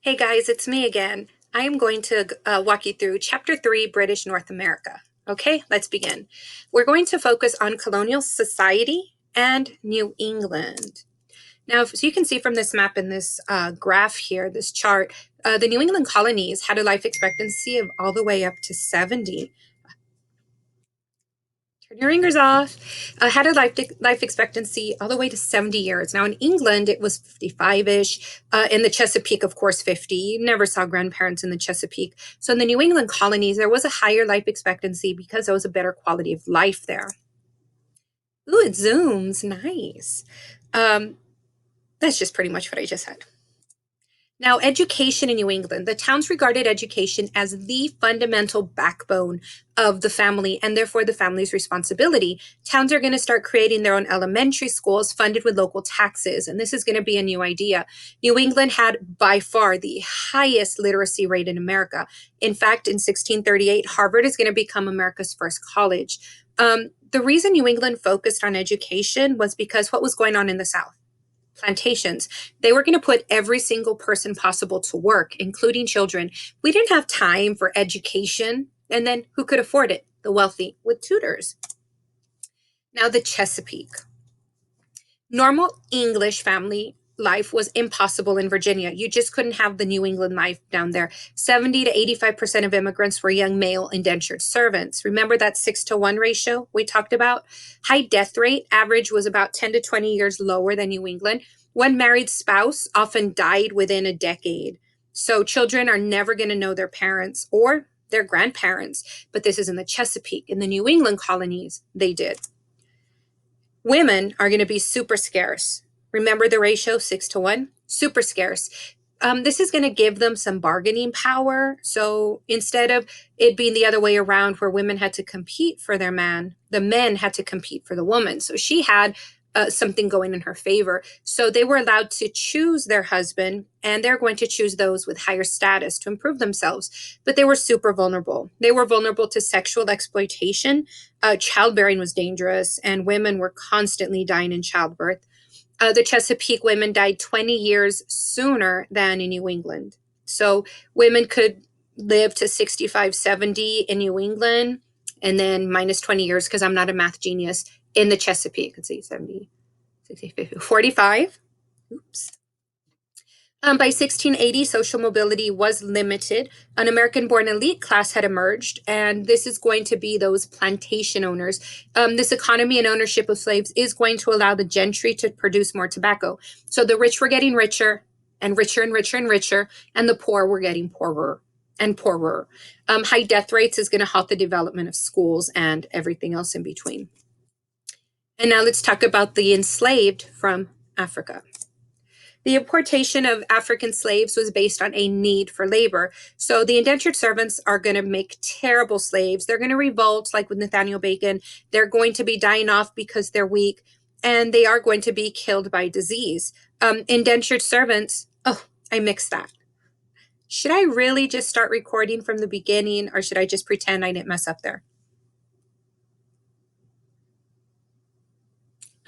Hey guys, it's me again. I am going to walk you through Chapter 3, British North America. Okay, let's begin. We're going to focus on colonial society and New England. Now, as you can see from this map in this graph here, this chart, the New England colonies had a life expectancy of all the way up to 70. Turn your ringers off. Had a life expectancy all the way to 70 years. Now in England, it was 55-ish. In the Chesapeake, of course, 50. You never saw grandparents in the Chesapeake. So in the New England colonies, there was a higher life expectancy because there was a better quality of life there. Ooh, it zooms. Nice. That's just pretty much what I just said. Now, education in New England. The towns regarded education as the fundamental backbone of the family and therefore the family's responsibility. Towns are going to start creating their own elementary schools funded with local taxes, and this is going to be a new idea. New England had by far the highest literacy rate in America. In fact, in 1638, Harvard is going to become America's first college. The reason New England focused on education was because what was going on in the South? Plantations. They were going to put every single person possible to work, including children. We didn't have time for education. And then who could afford it? The wealthy with tutors. Now, the Chesapeake. Normal English family life was impossible in Virginia. You just couldn't have the New England life down there. 70 to 85% of immigrants were young male indentured servants. Remember that 6-to-1 ratio we talked about? High death rate, average was about 10 to 20 years lower than New England. One married spouse often died within a decade. So children are never going to know their parents or their grandparents. But this is in the Chesapeake. In the New England colonies, they did. Women are going to be super scarce. Remember the ratio, 6-to-1? Super scarce. This is going to give them some bargaining power. So instead of it being the other way around where women had to compete for their man, the men had to compete for the woman. So she had something going in her favor. So they were allowed to choose their husband, and they're going to choose those with higher status to improve themselves. But they were super vulnerable. They were vulnerable to sexual exploitation. Childbearing was dangerous, and women were constantly dying in childbirth. The Chesapeake women died 20 years sooner than in New England. So women could live to 65, 70 in New England, and then minus 20 years, because I'm not a math genius, in the Chesapeake. Let's see, 70, 60, 50, 45. Oops. By 1680, social mobility was limited. An American-born elite class had emerged, and this is going to be those plantation owners. This economy and ownership of slaves is going to allow the gentry to produce more tobacco. So the rich were getting richer and richer and richer and richer, and the poor were getting poorer and poorer. High death rates is going to halt the development of schools and everything else in between. And now let's talk about the enslaved from Africa. The importation of African slaves was based on a need for labor. So the indentured servants are going to make terrible slaves. They're going to revolt, like with Nathaniel Bacon. They're going to be dying off because they're weak, and they are going to be killed by disease. Indentured servants, oh, I mixed that. Should I really just start recording from the beginning, or should I just pretend I didn't mess up there?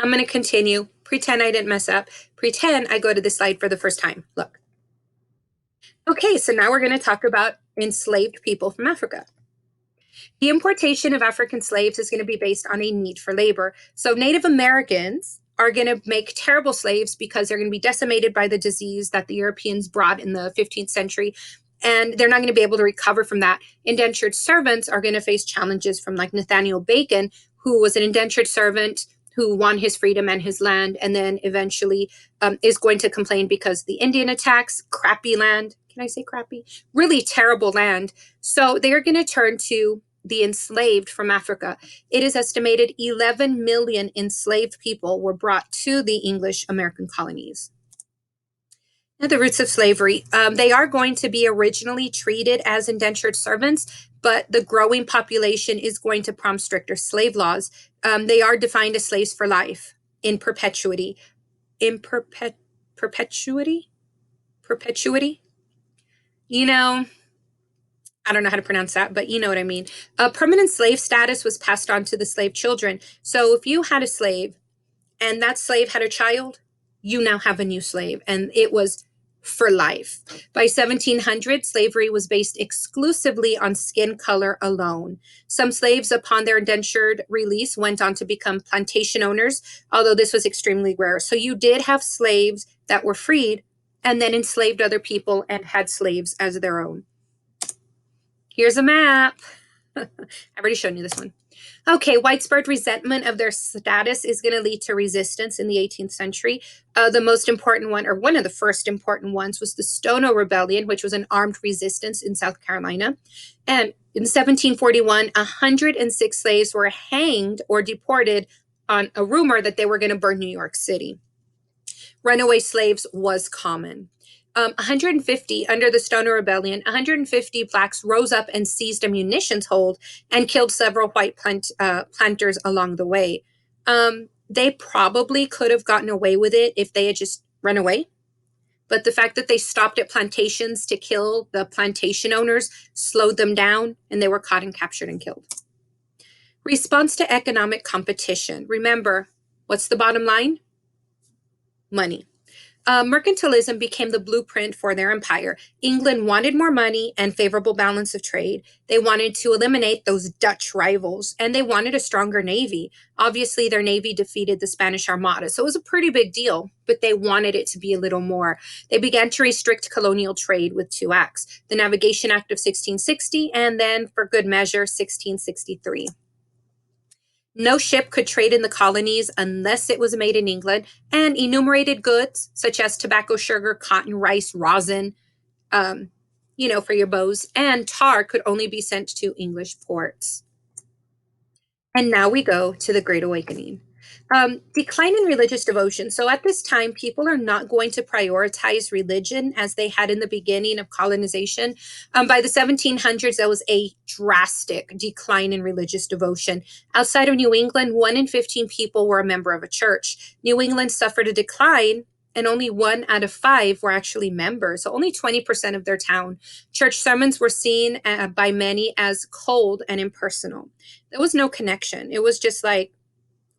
I'm going to continue, pretend I didn't mess up, pretend I go to this slide for the first time. Look. Okay, so now we're going to talk about enslaved people from Africa. The importation of African slaves is going to be based on a need for labor. So Native Americans are going to make terrible slaves because they're going to be decimated by the disease that the Europeans brought in the 15th century, and they're not going to be able to recover from that. Indentured servants are going to face challenges from like Nathaniel Bacon, who was an indentured servant who won his freedom and his land, and then eventually is going to complain because the Indian attacks, crappy land. Can I say crappy? Really terrible land. So they are going to turn to the enslaved from Africa. It is estimated 11 million enslaved people were brought to the English American colonies. Now, the roots of slavery. They are going to be originally treated as indentured servants, but the growing population is going to prompt stricter slave laws. They are defined as slaves for life, in perpetuity. In perpetuity? Perpetuity? You know, I don't know how to pronounce that, but you know what I mean. Permanent slave status was passed on to the slave children. So if you had a slave and that slave had a child, you now have a new slave. And it was for life. By 1700, slavery was based exclusively on skin color alone. Some slaves, upon their indentured release, went on to become plantation owners, although this was extremely rare. So you did have slaves that were freed and then enslaved other people and had slaves as their own. Here's a map. I've already shown you this one. Okay, widespread resentment of their status is going to lead to resistance in the 18th century. The most important one, or one of the first important ones, was the Stono Rebellion, which was an armed resistance in South Carolina. And in 1741, 106 slaves were hanged or deported on a rumor that they were going to burn New York City. Runaway slaves was common. 150, under the Stono Rebellion, 150 blacks rose up and seized a munitions hold and killed several white planters along the way. They probably could have gotten away with it if they had just run away. But the fact that they stopped at plantations to kill the plantation owners slowed them down, and they were caught and captured and killed. Response to economic competition. Remember, what's the bottom line? Money. Mercantilism became the blueprint for their empire. England wanted more money and favorable balance of trade. They wanted to eliminate those Dutch rivals, and they wanted a stronger navy. Obviously, their navy defeated the Spanish Armada, so it was a pretty big deal, but they wanted it to be a little more. They began to restrict colonial trade with two acts, the Navigation Act of 1660, and then, for good measure, 1663. No ship could trade in the colonies unless it was made in England, and enumerated goods such as tobacco, sugar, cotton, rice, rosin, for your bows, and tar could only be sent to English ports. And now we go to the Great Awakening. Decline in religious devotion. So at this time, people are not going to prioritize religion as they had in the beginning of colonization. By the 1700s, there was a drastic decline in religious devotion. Outside of New England, 1 in 15 people were a member of a church. New England suffered a decline, and only 1 out of 5 were actually members, so only 20% of their town. Church sermons were seen by many as cold and impersonal. There was no connection. It was just like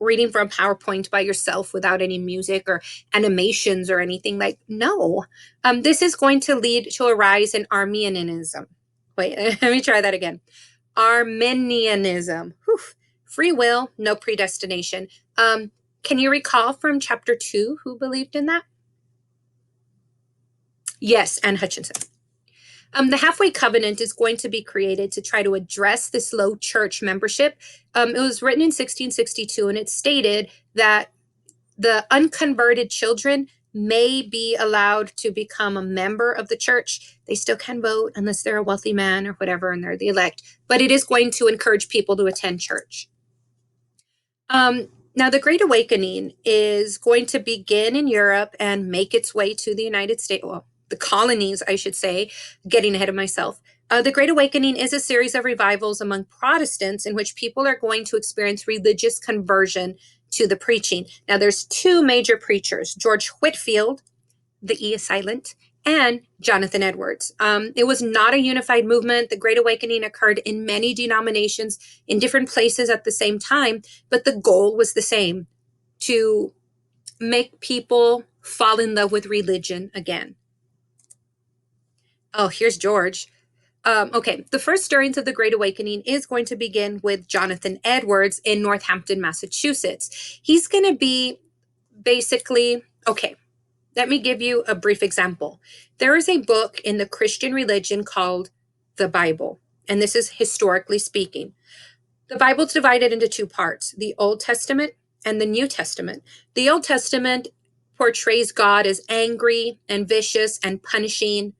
reading from PowerPoint by yourself without any music or animations or anything. Like, no. This is going to lead to a rise in Arminianism. Wait, let me try that again. Arminianism. Whew. Free will, no predestination. Can you recall from chapter 2 who believed in that? Yes, Anne Hutchinson. The Halfway Covenant is going to be created to try to address this low church membership. It was written in 1662, and it stated that the unconverted children may be allowed to become a member of the church. They still can vote unless they're a wealthy man or whatever, and they're the elect. But it is going to encourage people to attend church. Now, the Great Awakening is going to begin in Europe and make its way to the United States. Well, the colonies, I should say, getting ahead of myself. The Great Awakening is a series of revivals among Protestants in which people are going to experience religious conversion to the preaching. Now, there's 2 major preachers, George Whitefield, the E is silent, and Jonathan Edwards. It was not a unified movement. The Great Awakening occurred in many denominations in different places at the same time, but the goal was the same, to make people fall in love with religion again. Oh, here's George. Okay, the first stirrings of the Great Awakening is going to begin with Jonathan Edwards in Northampton, Massachusetts. He's going to be basically, okay, let me give you a brief example. There is a book in the Christian religion called the Bible, and this is historically speaking. The Bible is divided into 2 parts, the Old Testament and the New Testament. The Old Testament portrays God as angry and vicious and punishing,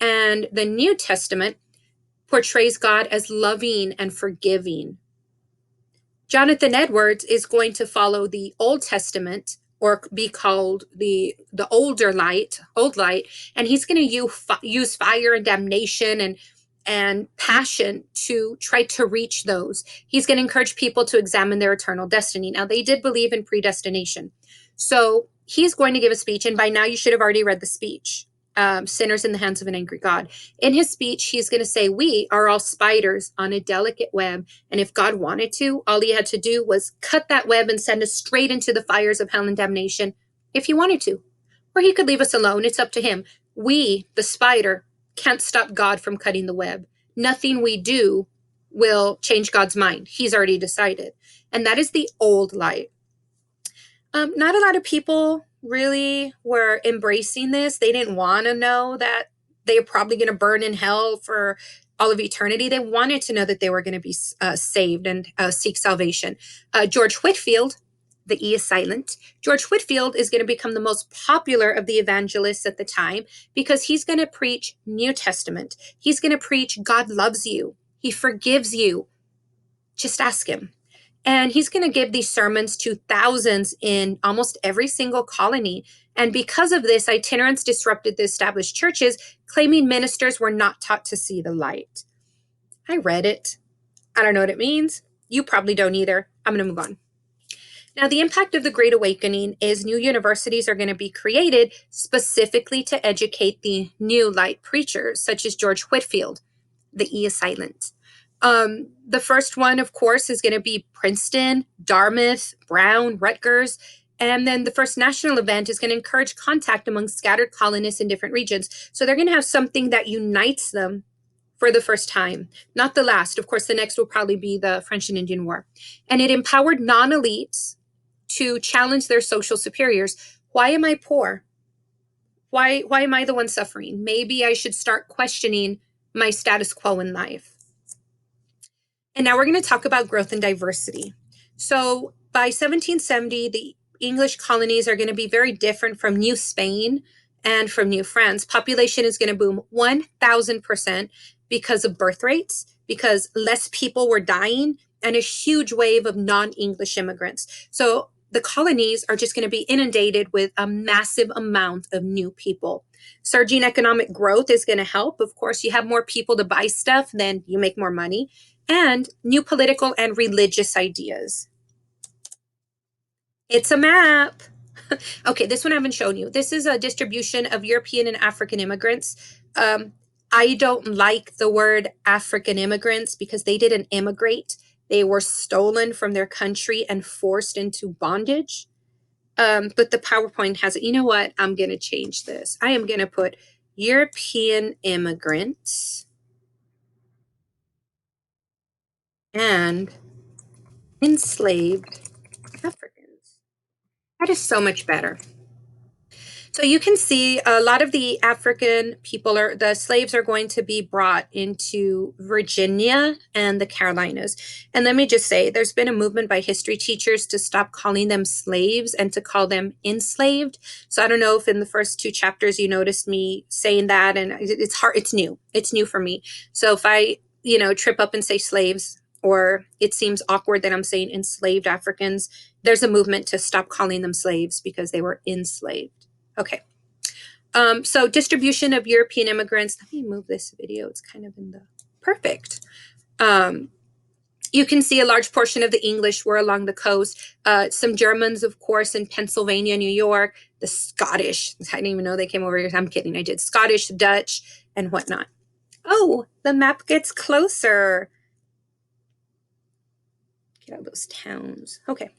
and the New Testament portrays God as loving and forgiving. Jonathan Edwards is going to follow the Old Testament, or be called the old light, and he's going to use fire and damnation and passion to try to reach those. He's going to encourage people to examine their eternal destiny. Now, they did believe in predestination. So he's going to give a speech, and by now you should have already read the speech. Sinners in the hands of an angry God. In his speech, he's going to say, we are all spiders on a delicate web. And if God wanted to, all he had to do was cut that web and send us straight into the fires of hell and damnation if he wanted to. Or he could leave us alone. It's up to him. We, the spider, can't stop God from cutting the web. Nothing we do will change God's mind. He's already decided. And that is the old light. Not a lot of people really were embracing this. They didn't want to know that they were probably going to burn in hell for all of eternity. They wanted to know that they were going to be saved and seek salvation. George Whitefield, the E is silent. George Whitefield is going to become the most popular of the evangelists at the time because he's going to preach New Testament. He's going to preach God loves you. He forgives you. Just ask him. And he's going to give these sermons to thousands in almost every single colony. And because of this, itinerants disrupted the established churches, claiming ministers were not taught to see the light. I read it. I don't know what it means. You probably don't either. I'm going to move on. Now, the impact of the Great Awakening is new universities are going to be created specifically to educate the new light preachers, such as George Whitefield. The E is silent. The first one, of course, is going to be Princeton, Dartmouth, Brown, Rutgers. And then the first national event is going to encourage contact among scattered colonists in different regions. So they're going to have something that unites them for the first time, not the last. Of course, the next will probably be the French and Indian War. And it empowered non-elites to challenge their social superiors. Why am I poor? Why am I the one suffering? Maybe I should start questioning my status quo in life. And now we're going to talk about growth and diversity. So by 1770, the English colonies are going to be very different from New Spain and from New France. Population is going to boom 1,000% because of birth rates, because less people were dying, and a huge wave of non-English immigrants. So the colonies are just going to be inundated with a massive amount of new people. Surging economic growth is going to help. Of course, you have more people to buy stuff, then you make more money. And new political and religious ideas. It's a map. Okay, this one I haven't shown you. This is a distribution of European and African immigrants. I don't like the word African immigrants because they didn't immigrate. They were stolen from their country and forced into bondage. But the PowerPoint has it. You know what? I'm going to change this. I am going to put European immigrants and enslaved Africans. That is so much better. So you can see a lot of the African people the slaves are going to be brought into Virginia and the Carolinas. And let me just say, there's been a movement by history teachers to stop calling them slaves and to call them enslaved. So I don't know if in the first 2 chapters you noticed me saying that, and it's hard. It's new. It's new for me. So if I, trip up and say slaves, or it seems awkward that I'm saying enslaved Africans, there's a movement to stop calling them slaves because they were enslaved. Okay. So distribution of European immigrants. Let me move this video. It's kind of in the perfect. You can see a large portion of the English were along the coast. Some Germans, of course, in Pennsylvania, New York. The Scottish. I didn't even know they came over here. I'm kidding. I did. Scottish, Dutch, and whatnot. Oh, the map gets closer. Get all those towns. Okay.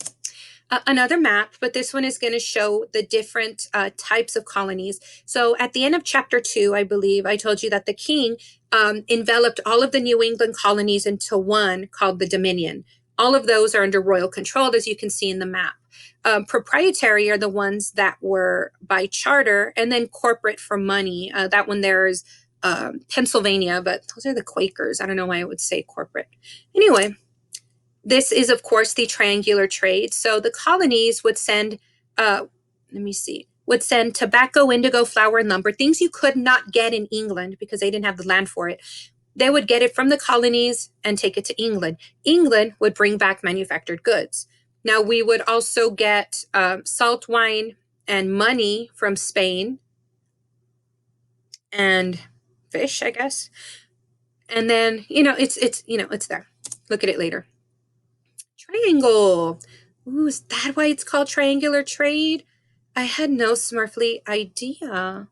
Another map, but this one is going to show the different types of colonies. So at the end of chapter 2, I believe, I told you that the king enveloped all of the New England colonies into one called the Dominion. All of those are under royal control, as you can see in the map. Proprietary are the ones that were by charter, and then corporate for money. That one there's Pennsylvania, but those are the Quakers. I don't know why I would say corporate. Anyway. This is, of course, the triangular trade. So the colonies would send, would send tobacco, indigo, flour, and lumber, things you could not get in England because they didn't have the land for it. They would get it from the colonies and take it to England. England would bring back manufactured goods. Now, we would also get salt wine and money from Spain and fish, I guess. And then, it's there. Look at it later. Triangle. Ooh, is that why it's called triangular trade? I had no smurfly idea.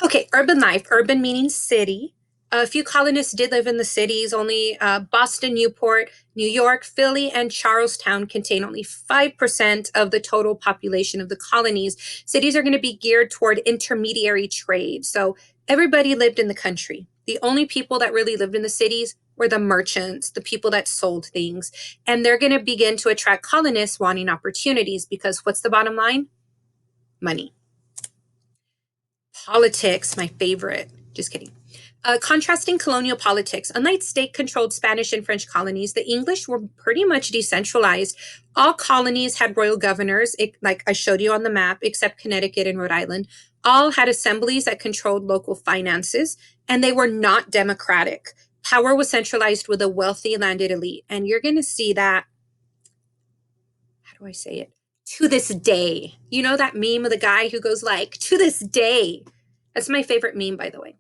Okay, urban life. Urban meaning city. A few colonists did live in the cities. Only Boston, Newport, New York, Philly, and Charlestown contain only 5% of the total population of the colonies. Cities are going to be geared toward intermediary trade. So everybody lived in the country. The only people that really lived in the cities were the merchants, the people that sold things. And they're going to begin to attract colonists wanting opportunities because what's the bottom line? Money. Politics, my favorite. Just kidding. Contrasting colonial politics, unlike state controlled Spanish and French colonies, the English were pretty much decentralized. All colonies had royal governors, like I showed you on the map, except Connecticut and Rhode Island. All had assemblies that controlled local finances, and they were not democratic. Power was centralized with a wealthy landed elite. And you're going to see that, how do I say it? To this day. You know that meme of the guy who goes like, to this day. That's my favorite meme, by the way.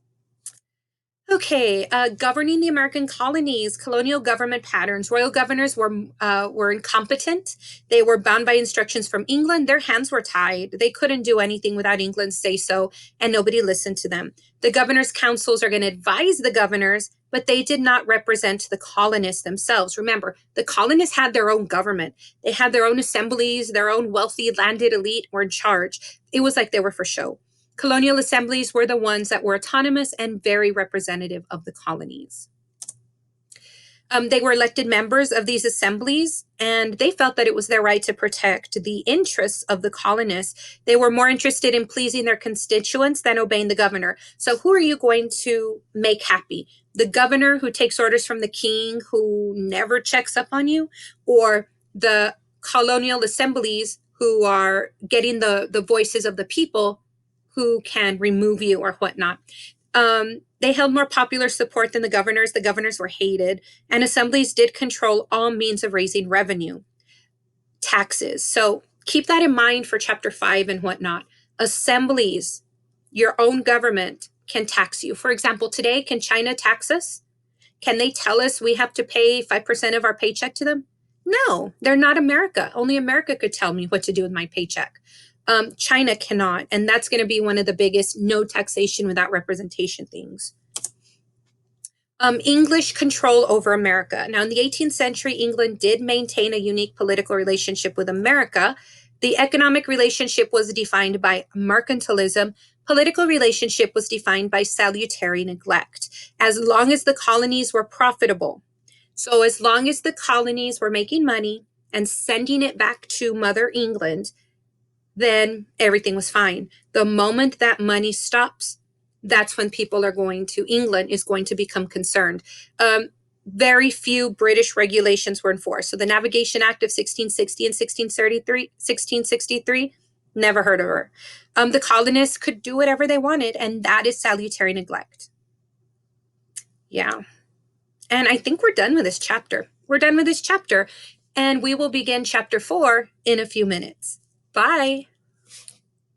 Okay, governing the American colonies, colonial government patterns. Royal governors were incompetent. They were bound by instructions from England. Their hands were tied. They couldn't do anything without England's say so, and nobody listened to them. The governors' councils are going to advise the governors, but they did not represent the colonists themselves. Remember, the colonists had their own government. They had their own assemblies. Their own wealthy landed elite were in charge. It was like they were for show. Colonial assemblies were the ones that were autonomous and very representative of the colonies. They were elected members of these assemblies, and they felt that it was their right to protect the interests of the colonists. They were more interested in pleasing their constituents than obeying the governor. So who are you going to make happy? The governor who takes orders from the king, who never checks up on you, or the colonial assemblies who are getting the voices of the people who can remove you or whatnot. They held more popular support than the governors. The governors were hated, and assemblies did control all means of raising revenue, taxes. So keep that in mind for chapter 5 and whatnot. Assemblies, your own government can tax you. For example, today, can China tax us? Can they tell us we have to pay 5% of our paycheck to them? No, they're not America. Only America could tell me what to do with my paycheck. China cannot, and that's going to be one of the biggest no taxation without representation things. English control over America. Now, in the 18th century, England did maintain a unique political relationship with America. The economic relationship was defined by mercantilism. Political relationship was defined by salutary neglect. As long as the colonies were profitable, so as long as the colonies were making money and sending it back to Mother England, then everything was fine. The moment that money stops, that's when people are going to, England is going to become concerned. Very few British regulations were enforced. So the Navigation Act of 1660 and 1663, never heard of her. The colonists could do whatever they wanted, and that is salutary neglect. Yeah. And I think we're done with this chapter. We're done with this chapter, and we will begin chapter 4 in a few minutes. Bye.